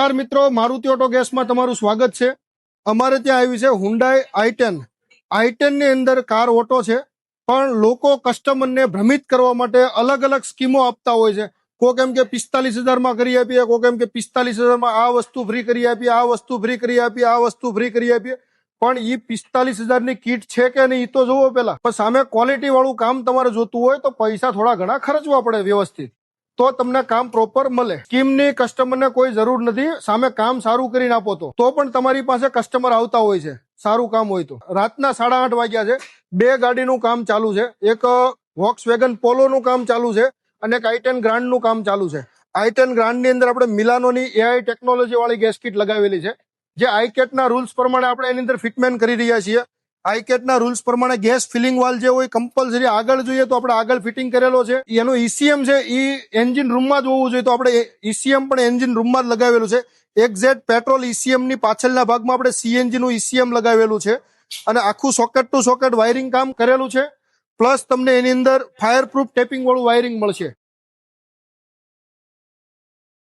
નમસ્કાર મિત્રો, મારુતિ ઓટો ગેસમાં તમારું સ્વાગત છે। અમારે ત્યાં આવી છે હુન્ડાઈ i10 ની અંદર કાર ઓટો છે, પણ લોકો કસ્ટમરને ભ્રમિત કરવા માટે અલગ અલગ સ્કીમો આપતા હોય છે। કોક એમ કે 45,000 માં કરી આપીએ, કોક એમ કે 45,000 માં આ વસ્તુ ફ્રી કરી આપીએ, આ વસ્તુ ફ્રી કરી આપીએ, આ વસ્તુ ફ્રી કરી આપીએ। પણ ઈ 45,000 ની કીટ છે કે નહીં ઈ તો જોવો પેલા। પણ સામે ક્વોલિટી વાળું કામ તમારે જોતું હોય તો પૈસા થોડા ઘણા ખર્ચવા પડે વ્યવસ્થિત, તો તમને કામ પ્રોપર મળે। સ્કીમની કસ્ટમરને કોઈ જરૂર નથી, સામે કામ સારું કરીને આપો તો પણ તમારી પાસે કસ્ટમર આવતા હોય છે સારું કામ હોય તો। રાતના 8:30 વાગ્યા છે, બે ગાડીનું કામ ચાલુ છે, એક વોક્સવેગન પોલોનું કામ ચાલુ છે અને એક i10 ગ્રાન્ડનું કામ ચાલુ છે। i10 ગ્રાન્ડની અંદર આપણે મિલાનોની AI ટેકનોલોજી વાળી ગેસ કીટ લગાવેલી છે, જે આઈકેટના રૂલ્સ પ્રમાણે આપણે એની અંદર ફિટમેન્ટ કરી રહ્યા છીએ। આઈકેટના રૂલ્સ પ્રમાણે ગેસ ફિલિંગ વાલ જે હોય કમ્પલસરી આગળ જોઈએ તો આપણે આગળ ફિટિંગ કરેલો છે। એનો ECM છે એ એન્જિન રૂમમાં જ હોવું જોઈએ, તો આપણે ECM પણ એન્જિન રૂમમાં જ લગાવેલું છે। એક્ઝેક્ટ પેટ્રોલ ECM ની પાછળના ભાગમાં આપણે CNG નું ECM લગાવેલું છે અને આખું સોકેટ ટુ સોકેટ વાયરિંગ કામ કરેલું છે। પ્લસ તમને એની અંદર ફાયર પ્રૂફ ટેપિંગ વાળું વાયરિંગ મળશે।